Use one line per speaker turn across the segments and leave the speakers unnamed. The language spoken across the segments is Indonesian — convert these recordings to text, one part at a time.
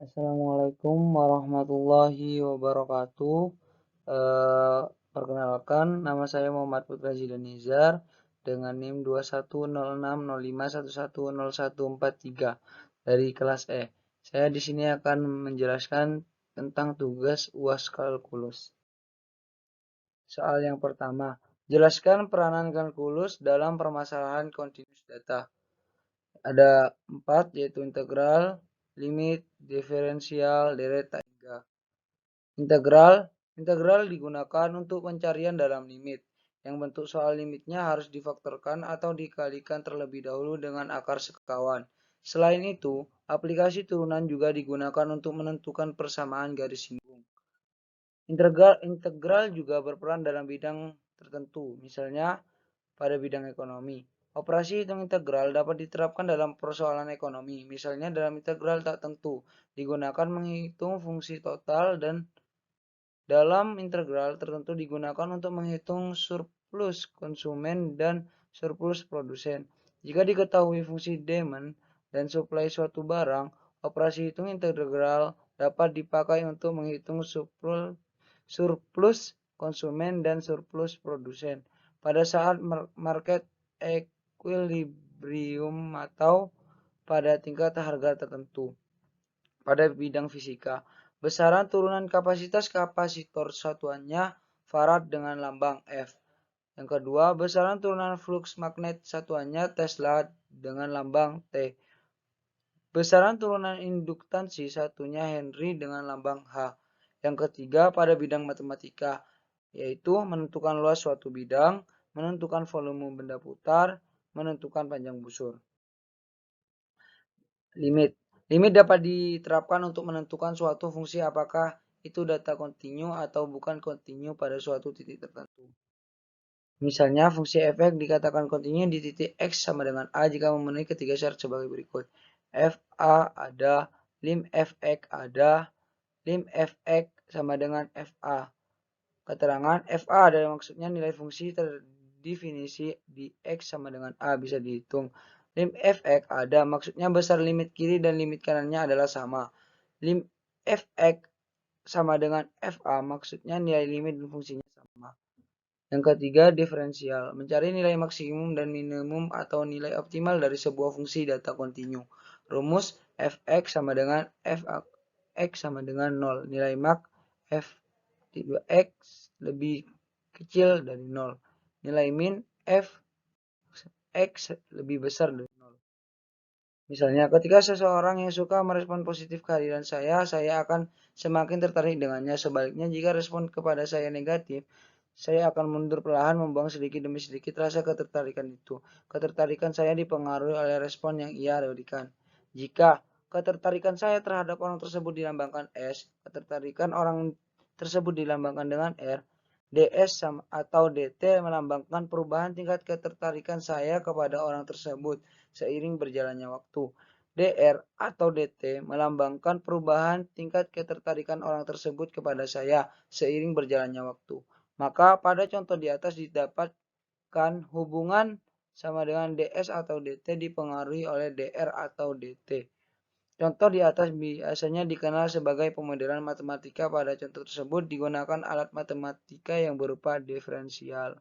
Assalamualaikum warahmatullahi wabarakatuh. Perkenalkan, nama saya Muhammad Putra Zidanizar dengan NIM 210605110143 dari kelas E. Saya di sini akan menjelaskan tentang tugas UAS kalkulus. Soal yang pertama, jelaskan peranan kalkulus dalam permasalahan continuous data. Ada 4, yaitu integral, limit, diferensial, deret, tak hingga. Integral digunakan untuk pencarian dalam limit, yang bentuk soal limitnya harus difaktorkan atau dikalikan terlebih dahulu dengan akar sekawan. Selain itu, aplikasi turunan juga digunakan untuk menentukan persamaan garis singgung. Integral juga berperan dalam bidang tertentu, misalnya pada bidang ekonomi. Operasi hitung integral dapat diterapkan dalam persoalan ekonomi, misalnya dalam integral tak tentu, digunakan menghitung fungsi total, dan dalam integral tertentu digunakan untuk menghitung surplus konsumen dan surplus produsen. Jika diketahui fungsi demand dan supply suatu barang, operasi hitung integral dapat dipakai untuk menghitung surplus konsumen dan surplus produsen pada saat market equilibrium atau pada tingkat harga tertentu. Pada bidang fisika, besaran turunan kapasitas kapasitor satuannya farad dengan lambang F. Yang kedua, besaran turunan flux magnet satuannya Tesla dengan lambang T. Besaran turunan induktansi satunya Henry dengan lambang H. Yang ketiga, pada bidang matematika, yaitu menentukan luas suatu bidang, menentukan volume benda putar, menentukan panjang busur. Limit. Limit dapat diterapkan untuk menentukan suatu fungsi apakah itu data kontinu atau bukan kontinu pada suatu titik tertentu. Misalnya, fungsi f(x) dikatakan kontinu di titik x sama dengan a jika memenuhi ketiga syarat sebagai berikut. Fa ada, lim f(x) ada, lim f(x) sama dengan fa. Keterangan fa adalah maksudnya nilai fungsi terdefinisi di x sama dengan a bisa dihitung. Lim f(x) ada, maksudnya besar limit kiri dan limit kanannya adalah sama. Lim f(x) sama dengan fa, maksudnya nilai limit dan fungsinya sama. Yang ketiga, diferensial. Mencari nilai maksimum dan minimum atau nilai optimal dari sebuah fungsi data kontinu. Rumus f(x) sama dengan f(x) sama dengan 0. Nilai mak f x lebih kecil dari 0. Nilai min f x lebih besar dari 0. Misalnya, ketika seseorang yang suka merespon positif kehadiran saya akan semakin tertarik dengannya. Sebaliknya, jika respon kepada saya negatif, saya akan mundur perlahan, membuang sedikit demi sedikit rasa ketertarikan itu. Ketertarikan saya dipengaruhi oleh respon yang ia berikan. Jika ketertarikan saya terhadap orang tersebut dilambangkan S, ketertarikan orang tersebut dilambangkan dengan R, DS atau DT melambangkan perubahan tingkat ketertarikan saya kepada orang tersebut seiring berjalannya waktu. DR atau DT melambangkan perubahan tingkat ketertarikan orang tersebut kepada saya seiring berjalannya waktu. Maka pada contoh di atas didapatkan hubungan sama dengan DS atau DT dipengaruhi oleh DR atau DT. Contoh di atas biasanya dikenal sebagai pemodelan matematika. Pada contoh tersebut digunakan alat matematika yang berupa diferensial.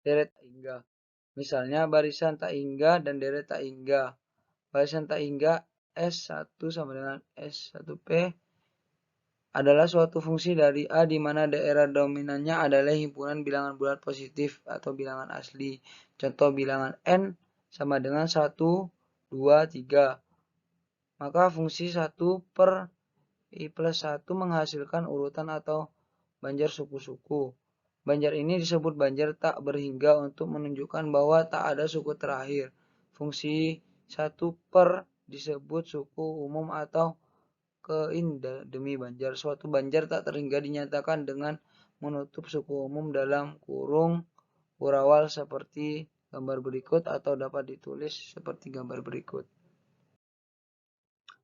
Deret tak hingga. Misalnya barisan tak hingga dan deret tak hingga. Barisan tak hingga S1 sama dengan S1P adalah suatu fungsi dari A di mana daerah dominannya adalah himpunan bilangan bulat positif atau bilangan asli. Contoh bilangan N sama dengan 1, 2, 3. Maka fungsi 1 per I plus 1 menghasilkan urutan atau banjar suku-suku. Banjar ini disebut banjar tak berhingga untuk menunjukkan bahwa tak ada suku terakhir. Fungsi 1 per disebut suku umum atau kein demi banjar. Suatu banjar tak terhingga dinyatakan dengan menutup suku umum dalam kurung urawal seperti gambar berikut atau dapat ditulis seperti gambar berikut.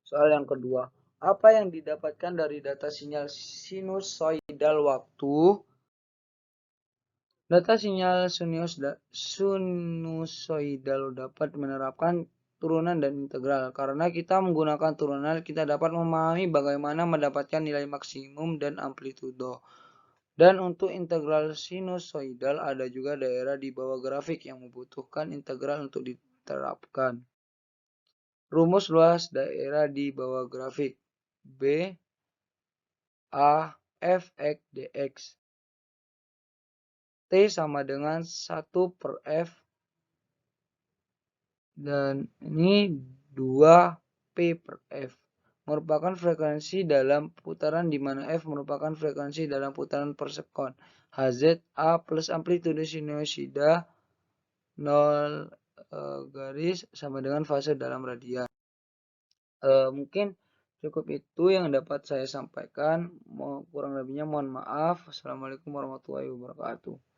Soal yang kedua, apa yang didapatkan dari data sinyal sinusoidal waktu? Data sinyal sinusoidal dapat menerapkan turunan dan integral. Karena kita menggunakan turunan, kita dapat memahami bagaimana mendapatkan nilai maksimum dan amplitudo. Dan untuk integral sinusoidal ada juga daerah di bawah grafik yang membutuhkan integral untuk diterapkan. Rumus luas daerah di bawah grafik. B A f x dx. T sama dengan 1 per F. Dan ini 2P per F. Merupakan frekuensi dalam putaran di mana F merupakan frekuensi dalam putaran per sekon. Hz A plus amplitude sinusida 0 garis sama dengan fase dalam radian. Mungkin cukup itu yang dapat saya sampaikan. Kurang lebihnya mohon maaf. Assalamualaikum warahmatullahi wabarakatuh.